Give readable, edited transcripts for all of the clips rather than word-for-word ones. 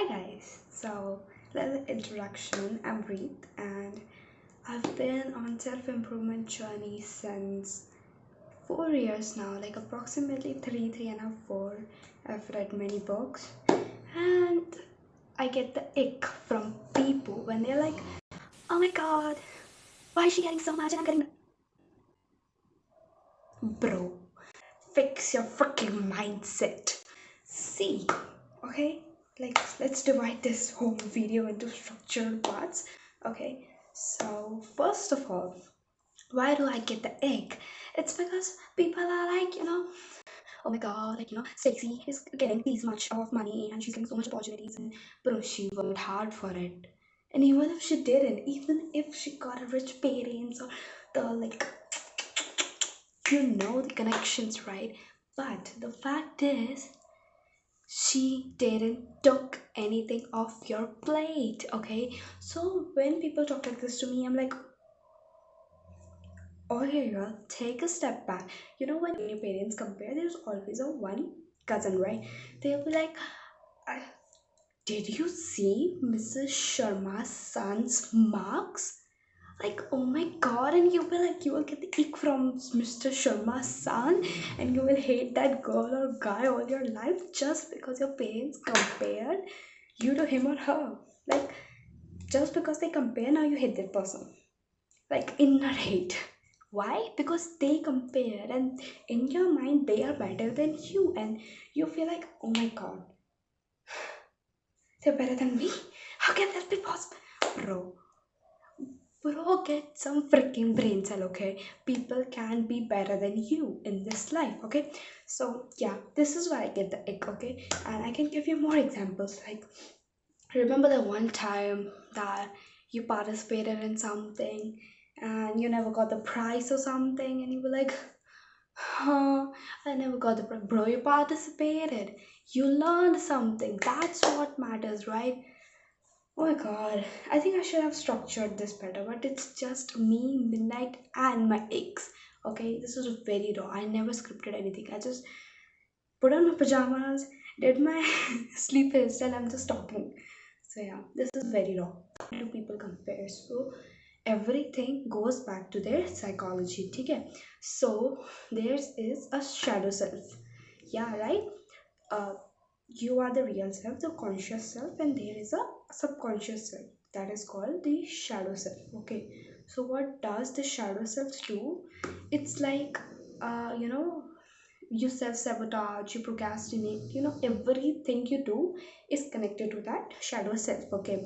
Hi guys. So, little introduction. I'm Reet, and I've been on self-improvement journey since 4 years now, like approximately three and a half, 4. I've read many books, and I get the ick from people when they're like, "Oh my God, why is she getting so much and I'm getting?" Bro, fix your freaking mindset. See, okay? Like, let's divide this whole video into structured parts. Okay, so first of all, why do I get the egg? It's because people are like, oh my god, like, Stacey is getting this much of money and she's getting so much opportunities, and bro, she worked hard for it. And even if she didn't, even if she got a rich parents or the like, the connections, right? But the fact is, she didn't took anything off your plate, okay? So when people talk like this to me, I'm like, okay, girl, take a step back. When your parents compare, there's always a one cousin, right? They'll be like, "I- did you see Mrs. Sharma's son's marks? Like, oh my god!" And you'll be like, you will get the ick from Mr. Sharma's son, and you will hate that girl or guy all your life just because your parents compared you to him or her. Like, just because they compare, now you hate that person. Like, inner hate. Why? Because they compare, and in your mind, they are better than you, and you feel like, oh my god, they're better than me. How can that be possible? Bro, Bro, get some freaking brain cell, okay? People can be better than you in this life, okay? So, yeah, this is where I get the ick, okay? And I can give you more examples. Like, remember the one time that you participated in something and you never got the prize or something, and you were like, huh, I never got the prize. Bro, you participated. You learned something. That's what matters, right? Oh my god, I think I should have structured this better, but it's just me, Midnight, and my ex. Okay, this is very raw. I never scripted anything. I just put on my pajamas, did my sleep hairstyle, I'm just talking. So, yeah, this is very raw. Do people compare? So, everything goes back to their psychology. Okay, so there is a shadow self. Yeah, right? uh, you are the real self, the conscious self, and there is a subconscious self that is called the shadow self. Okay, so what does the shadow self do? It's like, you self sabotage, you procrastinate, everything you do is connected to that shadow self. Okay,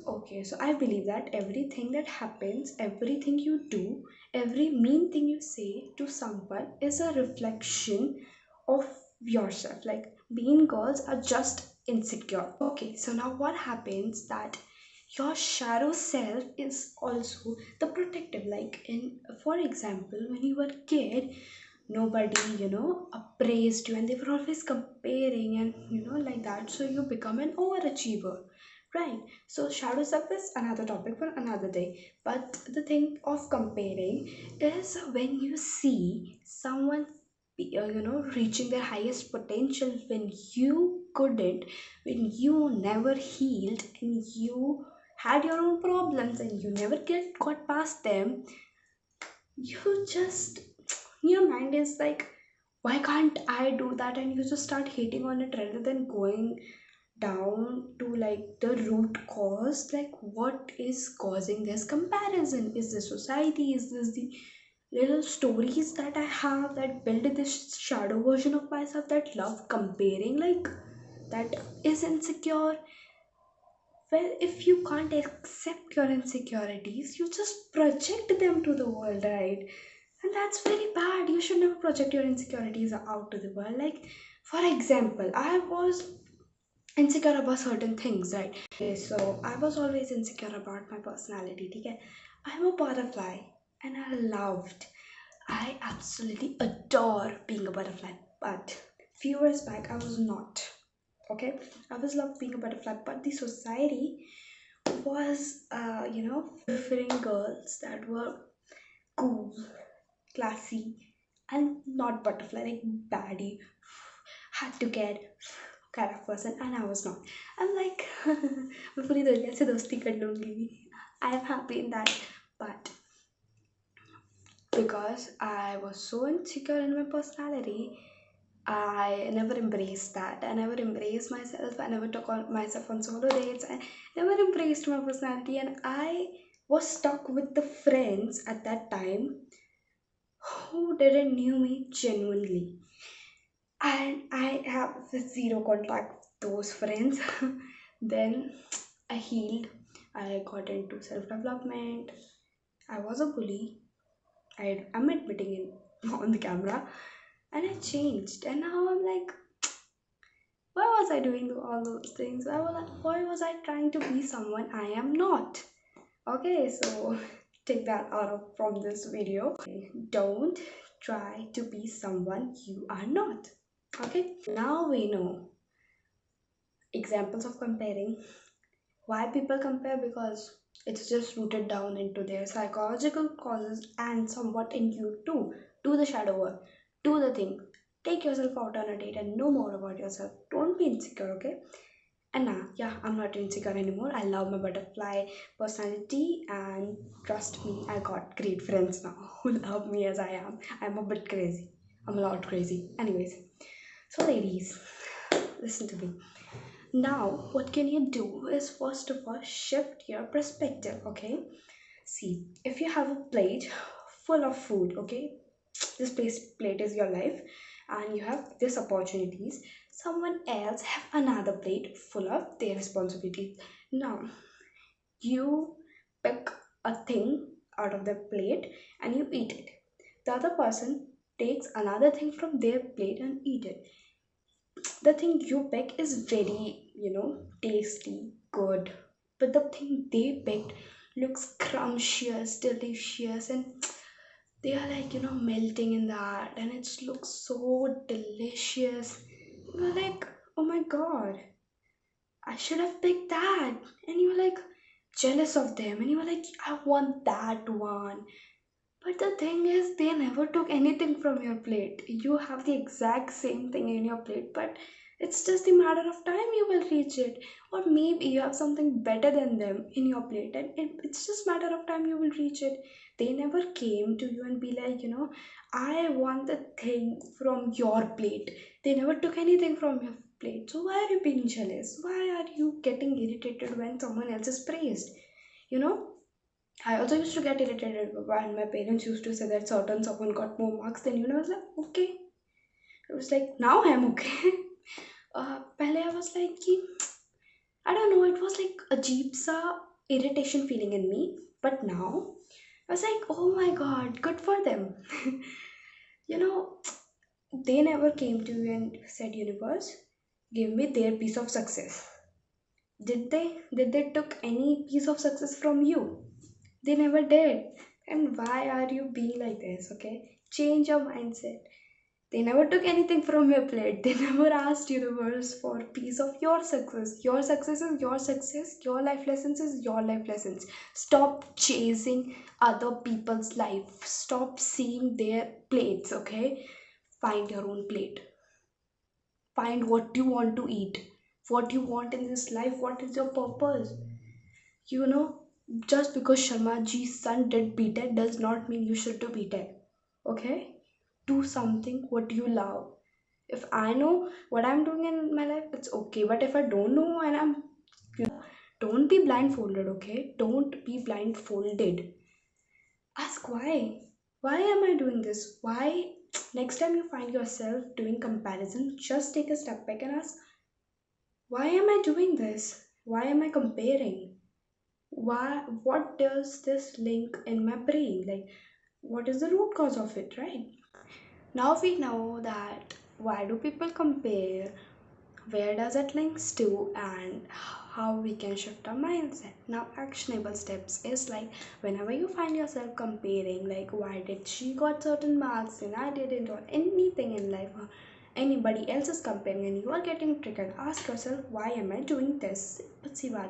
okay, so I believe that everything that happens, everything you do, every mean thing you say to someone is a reflection of yourself. Like, mean girls are just insecure. Okay, so now what happens that your shadow self is also the protective. Like, in for example, when you were a kid, nobody appraised you, and they were always comparing, and like that, so you become an overachiever, right? So shadow self is another topic for another day, but the thing of comparing is when you see someone reaching their highest potential when you couldn't, when you never healed, and you had your own problems and you never got past them. You just, your mind is like, why can't I do that? And you just start hating on it rather than going down to like the root cause. Like, what is causing this comparison? Is this society? Is this the little stories that I have that build this shadow version of myself that love comparing, like, that is insecure? Well, if you can't accept your insecurities, you just project them to the world, right? And that's very bad. You should never project your insecurities out to the world. Like, for example, I was insecure about certain things, right? Okay, so I was always insecure about my personality. Okay? I'm a butterfly, and I absolutely adore being a butterfly. But few years back, I was not. Okay, I was loved being a butterfly, but the society was, preferring girls that were cool, classy, and not butterfly, like baddie. Had to get. kind of person, and I was not. I'm like, मैं पूरी दुनिया से दोस्ती कर लूँगी. I am happy in that, but because I was so insecure in my personality, I never embraced that. I never embraced myself. I never took on myself on solo dates. I never embraced my personality, and I was stuck with the friends at that time who didn't knew me genuinely, and I have zero contact with those friends. Then I healed. I got into self development. I was a bully. I'm admitting it on the camera, and I changed. And now I'm like, why was I doing all those things? Why was I trying to be someone I am not? Okay, so take that out of from this video. Don't try to be someone you are not. Okay, now we know examples of comparing. Why people compare? Because it's just rooted down into their psychological causes and somewhat in you too. Do the shadow work, do the thing. Take yourself out on a date and know more about yourself. Don't be insecure, okay? And now, yeah, I'm not insecure anymore. I love my butterfly personality, and trust me, I got great friends now who love me as I am. I'm a bit crazy. I'm a lot crazy. Anyways, so ladies, listen to me. Now, what can you do is first of all shift your perspective, okay? See, if you have a plate full of food, okay, this plate is your life, and you have these opportunities. Someone else have another plate full of their responsibilities. Now, you pick a thing out of the plate and you eat it. The other person takes another thing from their plate and eat it. The thing you pick is very, tasty, good, but the thing they picked looks scrumptious, delicious, and they are like, melting in that, and it looks so delicious. You're like, oh my god, I should have picked that. And you're like jealous of them, and you're like, I want that one. But the thing is, they never took anything from your plate. You have the exact same thing in your plate, but it's just a matter of time you will reach it. Or maybe you have something better than them in your plate, and it's just matter of time you will reach it. They never came to you and be like, I want the thing from your plate. They never took anything from your plate. So why are you being jealous? Why are you getting irritated when someone else is praised? You know, I also used to get irritated when my parents used to say that certain someone got more marks than you. And I was like, okay. It was like, now I'm okay. Pehle I was like, कि, I don't know, it was like a jeep sa irritation feeling in me. But now I was like, oh my god, good for them. you know, they never came to you and said, universe, give me their piece of success. Did they? Did they took any piece of success from you? They never did. And why are you being like this? Okay, change your mindset. They never took anything from your plate. They never asked universe for a piece of your success. Your success is your success. Your life lessons is your life lessons. Stop chasing other people's life. Stop seeing their plates. Okay, find your own plate. Find what you want to eat. What you want in this life. What is your purpose? You know, just because Sharma ji's son did BTech does not mean you should do BTech. Okay? Do something what you love. If I know what I'm doing in my life, it's okay. But if I don't know and don't be blindfolded, okay? Don't be blindfolded. Ask why. Why am I doing this? Why? Next time you find yourself doing comparison, just take a step back and ask, why am I doing this? Why am I comparing? What does this link in my brain, like what is the root cause of it, right? Now we know that why do people compare, where does it links to, and how we can shift our mindset. Now actionable steps is like, whenever you find yourself comparing, like why did she got certain marks and I didn't, or anything in life, or anybody else is comparing and you are getting triggered, ask yourself, why am I doing this? But see, why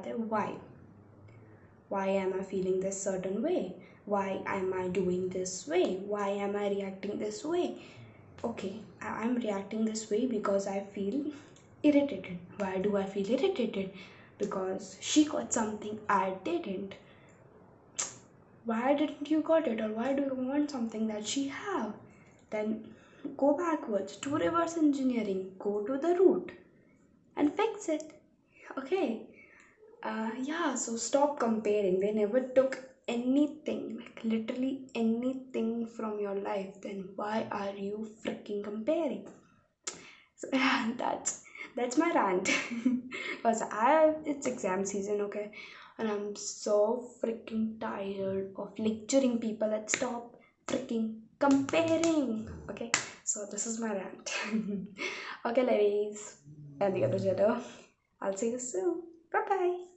am I feeling this certain way? Why am I doing this way? Why am I reacting this way? Okay, I'm reacting this way because I feel irritated. Why do I feel irritated? Because she got something I didn't. Why didn't you got it, or why do you want something that she have? Then go backwards, do reverse engineering, go to the root and fix it. Okay. Yeah, so stop comparing. They never took anything, like literally anything from your life. Then why are you freaking comparing? So yeah, that's my rant. Because I it's exam season, okay, and I'm so freaking tired of lecturing people that stop freaking comparing. Okay, so this is my rant. Okay, ladies and the other gender. I'll see you soon. Bye bye.